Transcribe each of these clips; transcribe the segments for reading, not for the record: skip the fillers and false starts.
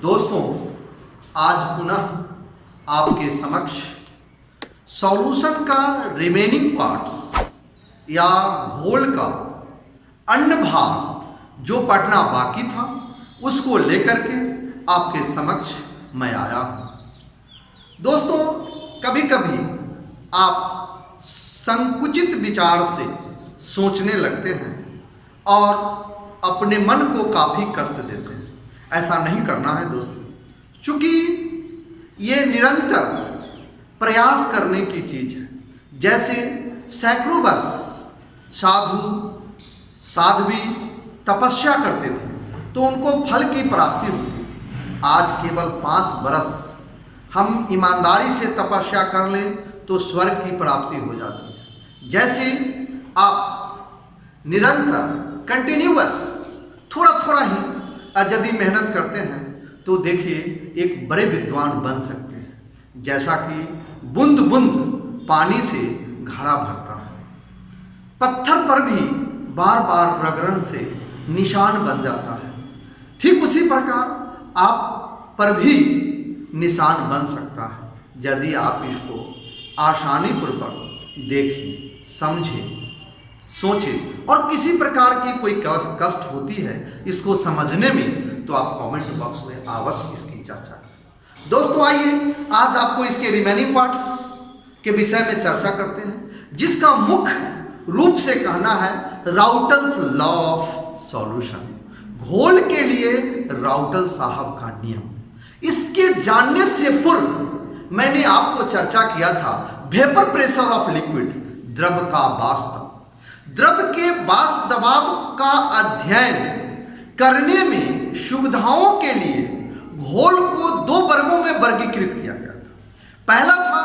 दोस्तों, आज पुनः आपके समक्ष सॉल्यूशन का रिमेनिंग पार्ट्स या घोल का अन्य भाग जो पढ़ना बाकी था उसको लेकर के आपके समक्ष मैं आया हूं। दोस्तों, कभी कभी आप संकुचित विचार से सोचने लगते हैं और अपने मन को काफ़ी कष्ट देते हैं। ऐसा नहीं करना है दोस्तों, क्योंकि ये निरंतर प्रयास करने की चीज़ है। जैसे सैकड़ों वर्ष साधु साध्वी तपस्या करते थे तो उनको फल की प्राप्ति होती थी। आज केवल 5 वर्ष हम ईमानदारी से तपस्या कर लें तो स्वर्ग की प्राप्ति हो जाती है। जैसे आप निरंतर कंटिन्यूअस थोड़ा थोड़ा ही यदि मेहनत करते हैं तो देखिए एक बड़े विद्वान बन सकते हैं। जैसा कि बूंद बूंद पानी से घड़ा भरता है, पत्थर पर भी बार बार रगड़न से निशान बन जाता है, ठीक उसी प्रकार आप पर भी निशान बन सकता है यदि आप इसको आसानी पूर्वक देखें, समझें, सोचें। और किसी प्रकार की कोई कष्ट होती है इसको समझने में तो आप कमेंट बॉक्स में अवश्य इसकी चर्चा करें। दोस्तों, आइए आज आपको इसके रिमेनिंग पार्ट्स के विषय में चर्चा करते हैं, जिसका मुख्य रूप से कहना है राउटल्स लॉ ऑफ सॉल्यूशन। घोल के लिए राउटल साहब का नियम। इसके जानने से पूर्व मैंने आपको चर्चा किया था वेपर प्रेशर ऑफ लिक्विड, द्रव का वाष्प। द्रव के वाष्प दबाव का अध्ययन करने में सुविधाओं के लिए घोल को 2 वर्गों में वर्गीकृत किया गया था। पहला था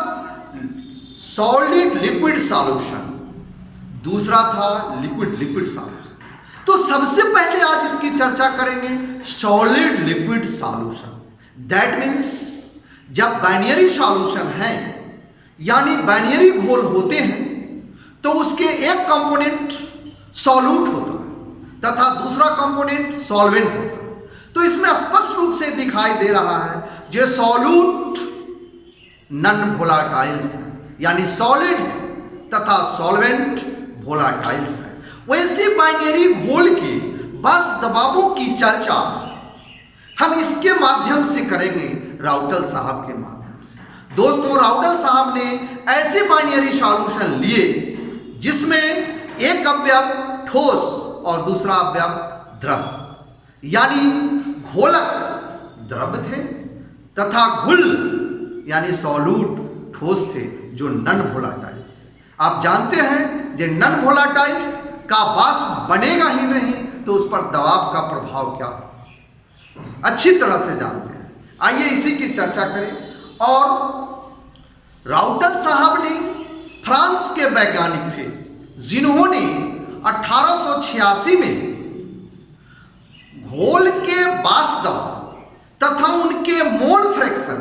सॉलिड लिक्विड सॉल्यूशन, दूसरा था लिक्विड लिक्विड सॉल्यूशन। तो सबसे पहले आज इसकी चर्चा करेंगे solid liquid solution. That means जब बाइनरी सॉल्यूशन है यानी बाइनरी घोल होते हैं तो उसके एक कंपोनेंट सॉल्यूट होता है तथा दूसरा कंपोनेंट सॉल्वेंट होता है। तो इसमें स्पष्ट रूप से दिखाई दे रहा है जो सॉल्यूट नॉन वोलाटाइल्स है, यानी सॉलिड तथा सॉल्वेंट वोलाटाइल्स है। वैसे बाइनरी घोल के वाष्प दबावों की चर्चा हम इसके माध्यम से करेंगे, राउटल साहब के माध्यम से। दोस्तों, राउटल साहब ने ऐसे बाइनरी सॉल्यूशन लिए जिसमें एक अवयव ठोस और दूसरा अवयव द्रव, यानी घोलक द्रव थे तथा घुल यानी सॉल्यूट ठोस थे जो नॉन वोलाटाइल्स थे। आप जानते हैं जो नॉन वोलाटाइल्स का वाष्प बनेगा ही नहीं तो उस पर दबाव का प्रभाव क्या अच्छी तरह से जानते हैं। आइए इसी की चर्चा करें। और राउटल साहब ने फ्रांस के वैज्ञानिक थे जिन्होंने 1886 में घोल के वाष्प दबाव तथा उनके मोल फ्रैक्शन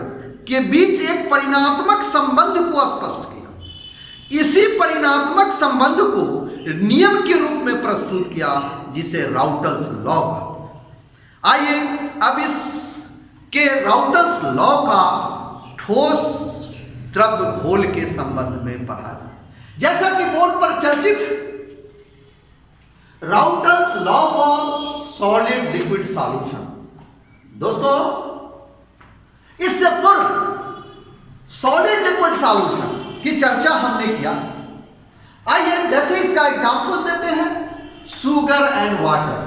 के बीच एक परिणात्मक संबंध को स्पष्ट किया। इसी परिणात्मक संबंध को नियम के रूप में प्रस्तुत किया जिसे राउटल्स लॉ कहते हैं। आइए अब इस के राउटल्स लॉ का ठोस द्रव घोल के संबंध में पढ़ा जाए। जैसा कि बोर्ड पर चर्चित Raoult's law for solid liquid solution. दोस्तों, इससे पूर्व सॉलिड लिक्विड सॉल्यूशन की चर्चा हमने किया। आइए जैसे इसका एग्जांपल देते हैं, शुगर एंड वाटर।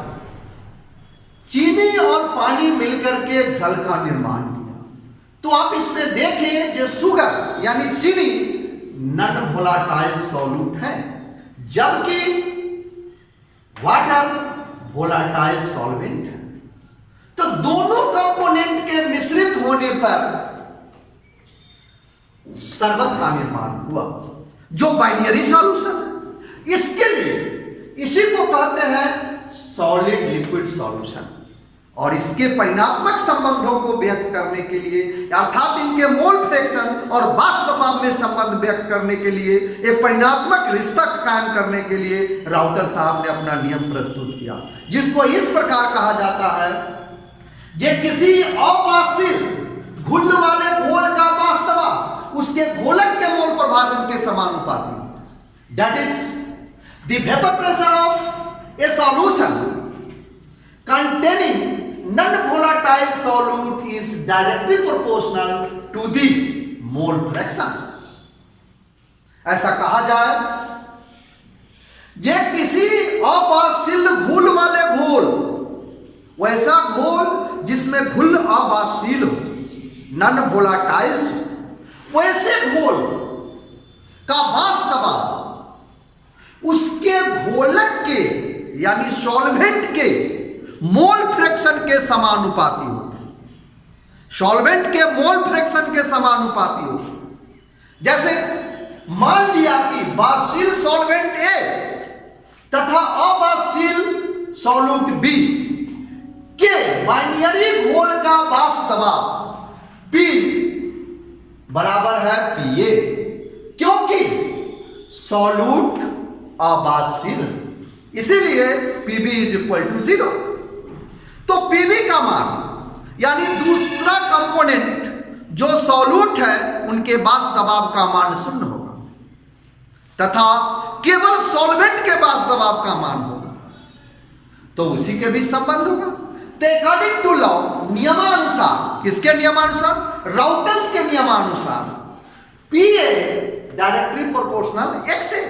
चीनी और पानी मिलकर के जल का निर्माण किया। तो आप इसमें देखें जो शुगर यानी चीनी नॉन वोलाटाइल सॉल्यूट है, जबकि वाटर वोलाटाइल सॉल्वेंट है। तो दोनों कंपोनेंट के मिश्रित होने पर शरबत का निर्माण हुआ जो बाइनरी सॉल्यूशन है। इसके लिए इसी को कहते हैं सॉलिड लिक्विड सॉल्यूशन। और इसके परिणात्मक संबंधों को व्यक्त करने के लिए अर्थात इनके मोल फ्रैक्शन और वाष्प दबाव में संबंध व्यक्त करने के लिए एक परिणात्मक रिश्ता कायम करने के लिए राउटल साहब ने अपना नियम प्रस्तुत किया, जिसको इस प्रकार कहा जाता है जे किसी अपास्थिर घुलने वाले घोल का वास्तव उसके घोलक के मोल प्रभाजन के समानुपाती। That is the vapour pressure of A solution containing non-volatile solute is directly proportional to the mole fraction। ऐसा कहा जाए, जे किसी अबाष्पील घुल वाले घोल, वैसा घोल जिसमें घुल अबाष्पील हो, नॉन वोलाटाइल्स हो, वैसे घोल का वास्तव उसके घोलक के यानी सॉल्वेंट के मोल फ्रैक्शन के समानुपाती होते हैं। सॉल्वेंट के मोल फ्रैक्शन के समानुपाती होते हैं। जैसे मान लिया कि बाष्पील सॉल्वेंट ए तथा अबाष्पील सॉल्यूट बी के बाइनरी घोल का वास्तव P बराबर है Pa, क्योंकि सॉल्यूट अबाष्पील, इसीलिए Pb इज इक्वल टू 0। तो Pb का मान यानी दूसरा कंपोनेंट जो सॉल्यूट है उनके वाष्प दबाव का मान 0 होगा तथा केवल सॉल्वेंट के वाष्प दबाव का मान होगा, तो उसी के बीच संबंध होगा। तो अकॉर्डिंग टू लॉ, नियमानुसार, किसके नियमानुसार? राउटेल्स के नियमानुसार Pa डायरेक्टली प्रोपोर्शनल X है,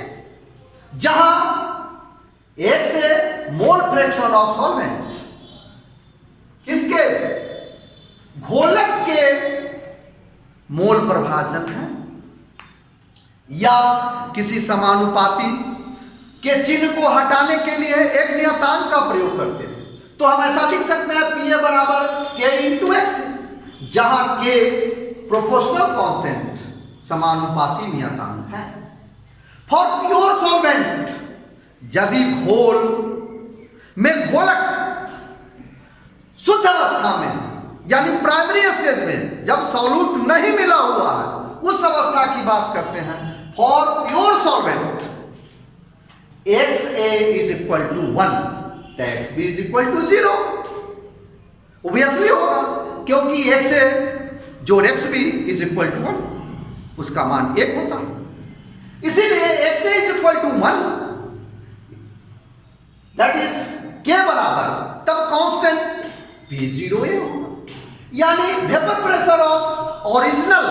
जहां X है मोल फ्रैक्शन ऑफ सॉल्वेंट, किसके? घोलक के मोल प्रभाजन है। या किसी समानुपाती के चिन्ह को हटाने के लिए एक नियतांक का प्रयोग करते हैं, तो हम ऐसा लिख सकते हैं Pa बराबर K इंटू एक्स, जहां K प्रोपोर्शनल कांस्टेंट समानुपाती नियतांक है। फॉर प्योर सॉल्वेंट, यदि घोल में घोलक शुद्ध अवस्था में यानी प्राइमरी स्टेज में, जब सॉल्यूट नहीं मिला हुआ है, उस अवस्था की बात करते हैं। For pure solvent XA is equal to 1, XB is equal to 0। Obviously होगा, क्योंकि XA जोड़ XB इज इक्वल टू 1, उसका मान 1 होता है। इसीलिए XA is equal to 1, that is K बराबर तब कांस्टेंट P0A होगा, यानी vapour pressure of original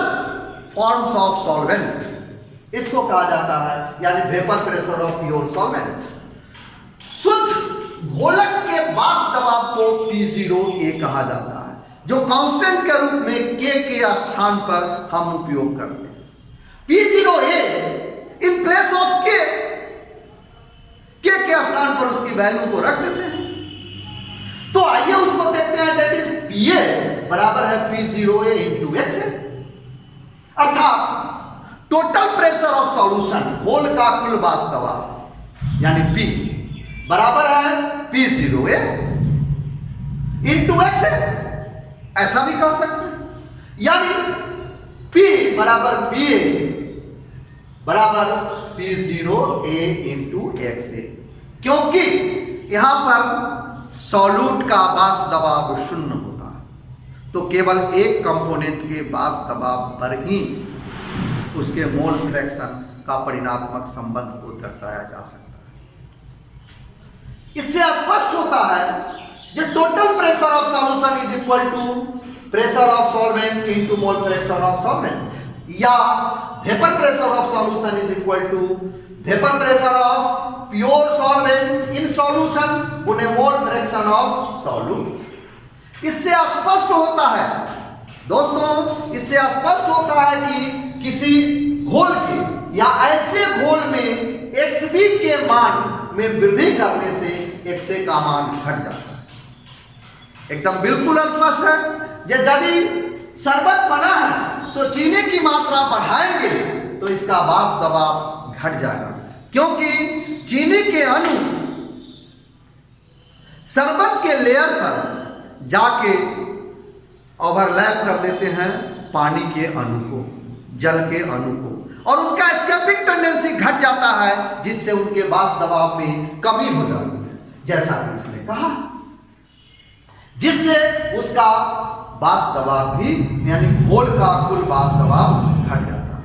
forms of solvent, इसको कहा जाता है, यानी vapour pressure of pure solvent. शुद्ध घोलक के वाष्प दबाव को P0A कहा जाता है, जो कांस्टेंट के रूप में K के स्थान पर हम उपयोग करते हैं। P0A in place of K के स्थान पर उसकी वैल्यू को रख देते हैं। तो आइए उसको देखते हैं, दैट इज Pa बराबर है P0A इंटू X, अर्थात टोटल प्रेशर ऑफ सॉल्यूशन, घोल का कुल वाष्प दबाव यानी P बराबर है P0A इंटू X, ऐसा भी कह सकते हैं, यानी P बराबर Pa बराबर P0A इंटू XA, क्योंकि यहां पर सॉल्यूट का वाष्प दबाव 0 होता है, तो केवल एक कंपोनेंट के वाष्प दबाव पर ही उसके मोल फ्रैक्शन का परिणात्मक संबंध को दर्शाया जा सकता है। इससे स्पष्ट होता है कि total pressure of solution is equal to pressure of solvent into mole fraction of solvent, या vapour pressure of solution is equal to vapour pressure of pure solvent in solution गुने मोल फ्रैक्शन ऑफ सॉल्यूट। इससे स्पष्ट होता है दोस्तों, इससे स्पष्ट होता है कि किसी घोल के या ऐसे घोल में XB के मान में वृद्धि करने से XA का मान घट जाता है। एकदम बिल्कुल स्पष्ट है। यदि शरबत बना है तो चीनी की मात्रा बढ़ाएंगे तो इसका वाष्प दबाव घट जाएगा, क्योंकि चीनी के अणु शरबत के लेयर पर जाके ओवरलैप कर देते हैं पानी के अणु को, जल के अणु को, और उनका एस्केपिंग टेंडेंसी घट जाता है, जिससे उनके वाष्प दबाव में कमी हो जाती है, जैसा कि इसने कहा। जिससे उसका बाष्प दबाव भी यानी घोल का कुल बाष्प दबाव घट जाता है।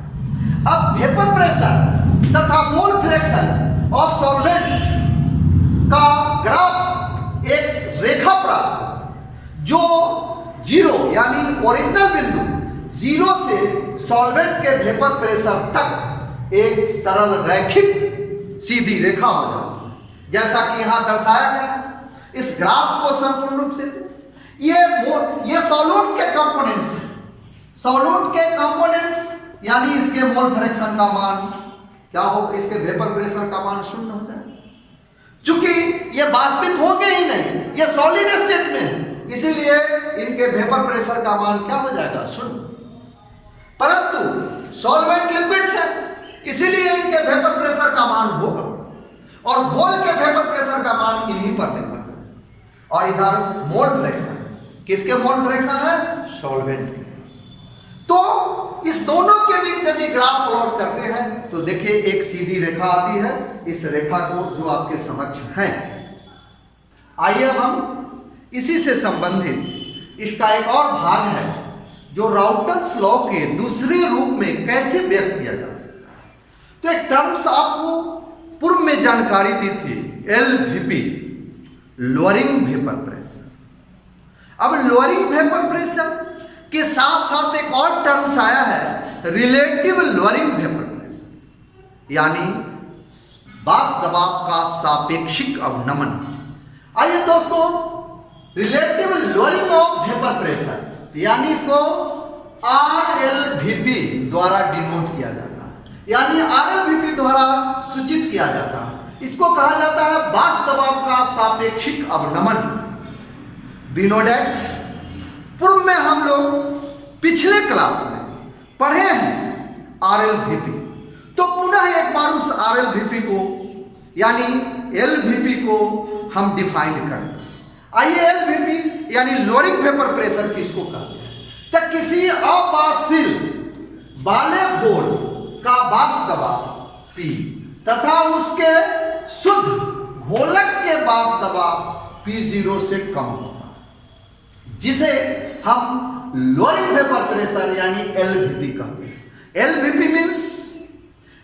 अब वेपर प्रेशर तथा मोल फ्रैक्शन ऑफ सॉल्वेंट का ग्राफ एक रेखा प्राप्त जो जीरो यानी ओरिजिनल बिंदु जीरो से सॉल्वेंट के वेपर प्रेशर तक एक सरल रैखिक सीधी रेखा हो जाती है, जैसा कि यहां दर्शाया गया है। इस ग्राफ को संपूर्ण रूप से ये सॉल्यूट के कंपोनेंट्स हैं। सॉल्यूट के कंपोनेंट्स यानी इसके मोल फ्रैक्शन का मान क्या होगा, इसके वेपर प्रेशर का मान 0 हो जाएगा। चूंकि ये वाष्पित होंगे ही नहीं, ये सॉलिड स्टेट में है, इसीलिए इनके वेपर प्रेशर का मान क्या हो जाएगा, 0। परंतु सॉल्वेंट लिक्विड्स है, इसीलिए इनके वेपर प्रेशर का मान होगा और घोल के वेपर प्रेशर का मान इन्हीं पर निर्भर करेगा। और इधर मोल फ्रैक्शन, किसके मोल फ्रैक्शन है, सॉल्वेंट। तो इस दोनों के बीच यदि ग्राफ प्लॉट करते हैं तो देखिए एक सीधी रेखा आती है, इस रेखा को जो आपके समक्ष है। आइए अब हम इसी से संबंधित इसका एक और भाग है जो राउटल्स लॉ के दूसरे रूप में कैसे व्यक्त किया जा सकता है। तो एक टर्म्स आपको पूर्व में जानकारी दी थी, LVP, लोअरिंग वेपर प्रेशर। अब लोअरिंग वेपर प्रेशर के साथ साथ एक और टर्म्स आया है, रिलेटिव लोअरिंग वेपर प्रेशर, यानी बाष्प दबाव का सापेक्षिक अवनमन। आइए दोस्तों, relative lowering of vapour pressure यानी इसको RLVP द्वारा डिनोट किया जाता है, यानी RLVP द्वारा सूचित किया जाता है। इसको कहा जाता है बाष्प दबाव का सापेक्षिक अवनमन। वी नो दैट पूर्व में हम लोग पिछले क्लास में पढ़े हैं RLVP, तो पुनः एक बार उस RLVP को यानी LVP को हम डिफाइन करें। आइए, LVP यानी लोअरिंग वेपर प्रेशर किसको कहते हैं, तो किसी अबाष्पील वाले घोल का बाष्प दबाव P तथा उसके शुद्ध घोलक के बाष्प दबाव P0 से कम होगा, जिसे हम लोअरिंग वेपर प्रेशर यानी LVP कहते हैं। LVP मीन्स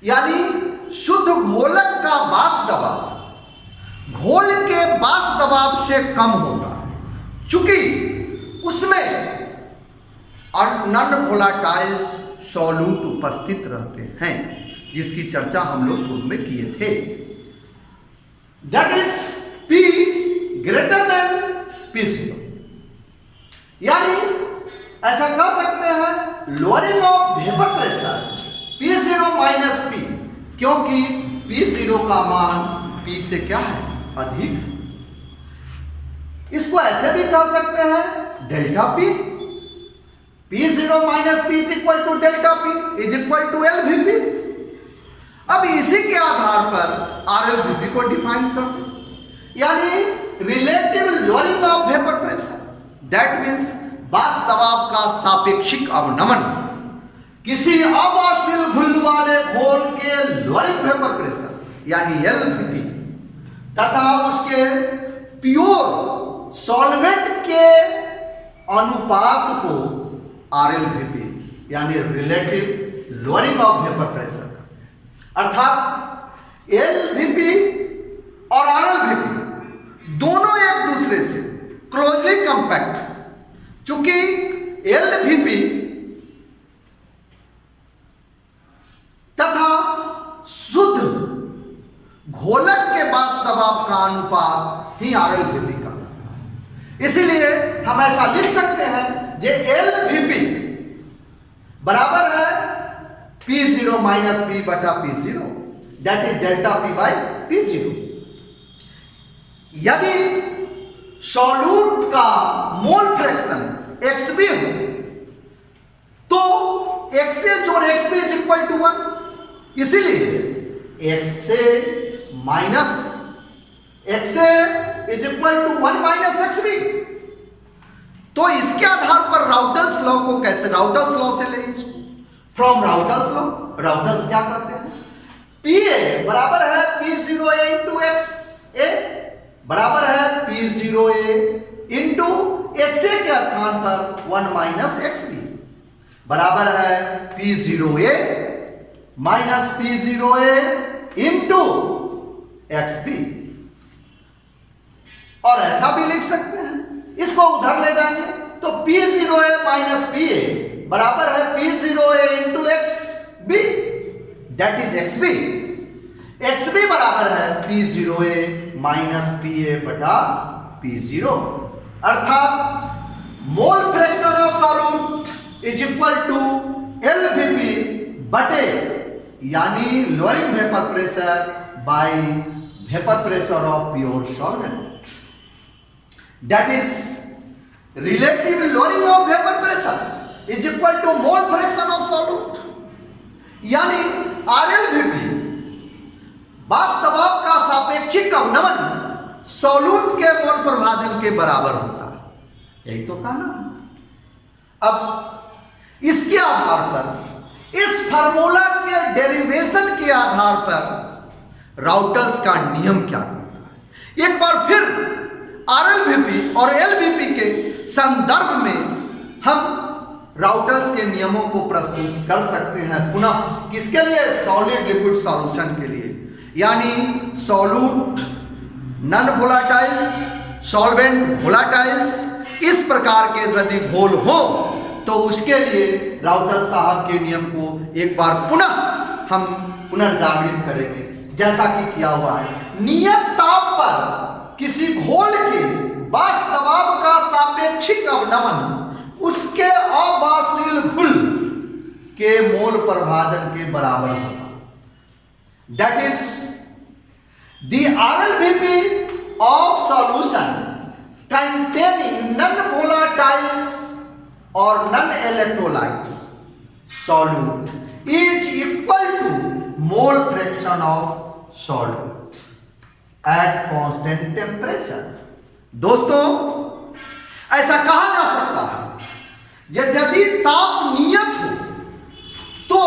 यानी शुद्ध घोलक का बाष्प दबाव घोल के बाष्प दबाव से कम होगा, चूंकि उसमें नॉन वोलाटाइल्स सॉल्यूट उपस्थित रहते हैं, जिसकी चर्चा हम लोग पूर्व में किए थे। That is P greater than P0, यानी ऐसा कह सकते हैं lowering of vapour pressure P0 minus P, क्योंकि P0 का मान P से क्या है, अधिक। इसको ऐसे भी कह सकते हैं delta P, P0 minus P is equal to delta P is equal to LVP। अब इसी के आधार पर RLVP को डिफाइन कर दो, यानी relative lowering of vapour pressure, that means बाष्प दबाव का सापेक्षिक अवनमन किसी अबाष्पील घुल वाले घोल के लोअरिंग वेपर प्रेशर यानी LVP तथा उसके प्योर सॉल्वेंट के अनुपात को RLVP यानी relative lowering of vapour pressure, अर्थात LVP और RLVP दोनों एक दूसरे से क्लोजली कंपैक्ट। चूंकि LVP तथा शुद्ध घोलक के बाष्प दबाव का अनुपात ही RLVP का, इसीलिए हम ऐसा लिख सकते हैं जे LVP बराबर है P0 माइनस P बटा P0, that is delta P by P0। यदि सॉल्यूट का मोल फ्रैक्शन XB हो तो XA जोड़ XB इज इक्वल टू 1, इसीलिए XA minus XA is equal to 1 minus XB। तो इसके आधार पर राउटल्स लॉ को कैसे, राउटल्स लॉ से ले इसको फ्रॉम राउटल्स लॉ। राउटल्स क्या कहते हैं, PA बराबर है P0A इंटू XA बराबर है P0A इंटू XA के स्थान पर 1 माइनस XB बराबर है P0A minus P0A into XB। और ऐसा भी लिख सकते हैं, इसको उधर ले जाएंगे तो P0A माइनस PA बराबर है P0A into XB that is XB। XB बराबर है P0A माइनस PA बटा P0 अर्थात mole fraction of solute is equal to LVP बटे यानी lowering vapour pressure by vapour pressure of pure solvent that is relative lowering of vapour pressure is equal to mole fraction of solute यानी RLVP वास्तव का सापेक्षिक अवनमन solute के मोल प्रभाजन के बराबर होता है, यही तो कहना। अब इसके आधार पर इस फार्मूला के डेरिवेशन के आधार पर राउटर्स का नियम क्या कहता है, एक बार फिर RLVP और LVP के संदर्भ में हम राउटर्स के नियमों को प्रस्तुत कर सकते हैं पुनः किसके लिए, सॉलिड लिक्विड सॉल्यूशन के लिए, यानी सॉल्यूट नॉन वोलाटाइल्स सॉल्वेंट वोलाटाइल्स इस प्रकार के यदि घोल हो तो उसके लिए राउटर साहब के नियम को एक बार पुनः हम पुनर्जागृत करेंगे जैसा कि किया हुआ है। नियत ताप पर किसी घोल के वास्तव का सापेक्षिक अवनमन उसके अबाष्पील घुल के मोल प्रभाजन के बराबर होगा। That is the RLVP of solution containing non-volatiles or non-electrolytes solute is equal to mole fraction of solute at constant temperature। दोस्तों ऐसा कहा जा सकता है यदि ताप नियत हो तो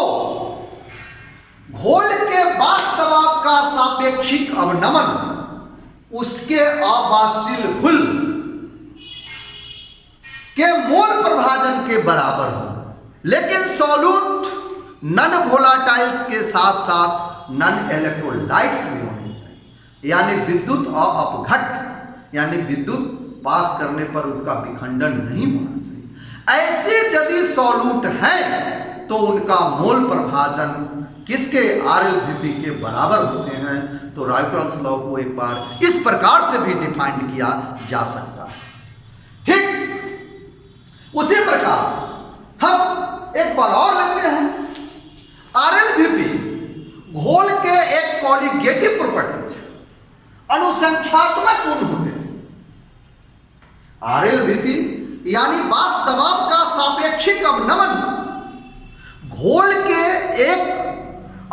घोल के वास्तव का सापेक्षिक अवनमन उसके अबाष्पील घुल के मोल प्रभाजन के बराबर हो, लेकिन सॉल्यूट नॉन वोलाटाइल्स के साथ साथ नॉन इलेक्ट्रोलाइट्स भी होने चाहिए, यानी विद्युत अपघट्ट यानी विद्युत पास करने पर उसका विखंडन नहीं होना चाहिए। ऐसे यदि सॉल्यूट हैं तो उनका मोल प्रभाजन किसके RLVP के बराबर होते हैं। तो राइटर्स लॉ को एक बार इस प्रकार से भी डिफाइन किया जा सकता है। ठीक उसी प्रकार हम एक बार और लेते हैं RLVP घोल के एक कॉलिगेटिव प्रॉपर्टीज अनुसंख्यात्मक गुण होते हैं। RLVP यानी वास्तव का सापेक्षिक अवनमन घोल के एक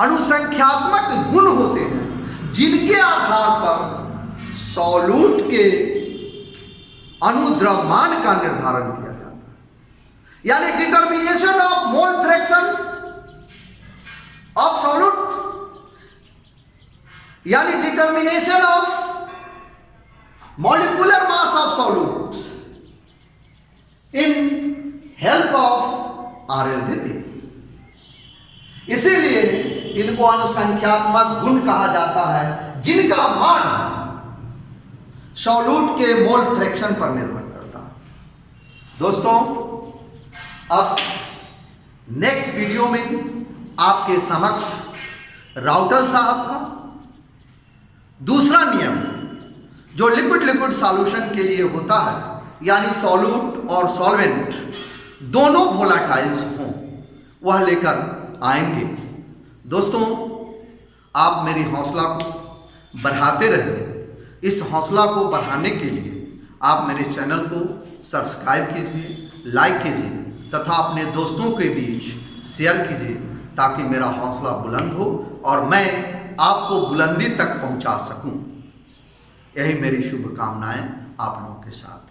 अनुसंख्यात्मक गुण होते हैं जिनके आधार पर सॉल्यूट के अनुद्रव्यमान का निर्धारण किया जाता है, यानी determination of mole fraction of solute यानी determination of molecular mass of solute in help of RLVP। इसीलिए इनको अनुसंख्यात्मक गुण कहा जाता है जिनका मान सॉल्यूट के मोल फ्रैक्शन पर निर्भर करता है। दोस्तों अब नेक्स्ट वीडियो में आपके समक्ष राउटर साहब का दूसरा नियम जो लिक्विड सॉल्यूशन के लिए होता है, यानी सॉल्यूट और सॉल्वेंट दोनों वोलाटाइल्स हों, वह लेकर आएंगे। दोस्तों आप मेरी हौसला को बढ़ाते रहें। इस हौसला को बढ़ाने के लिए आप मेरे चैनल को सब्सक्राइब कीजिए, लाइक कीजिए तथा अपने दोस्तों के बीच शेयर कीजिए ताकि मेरा हौसला बुलंद हो और मैं आपको बुलंदी तक पहुंचा सकूं। यही मेरी शुभकामनाएं आप लोगों के साथ।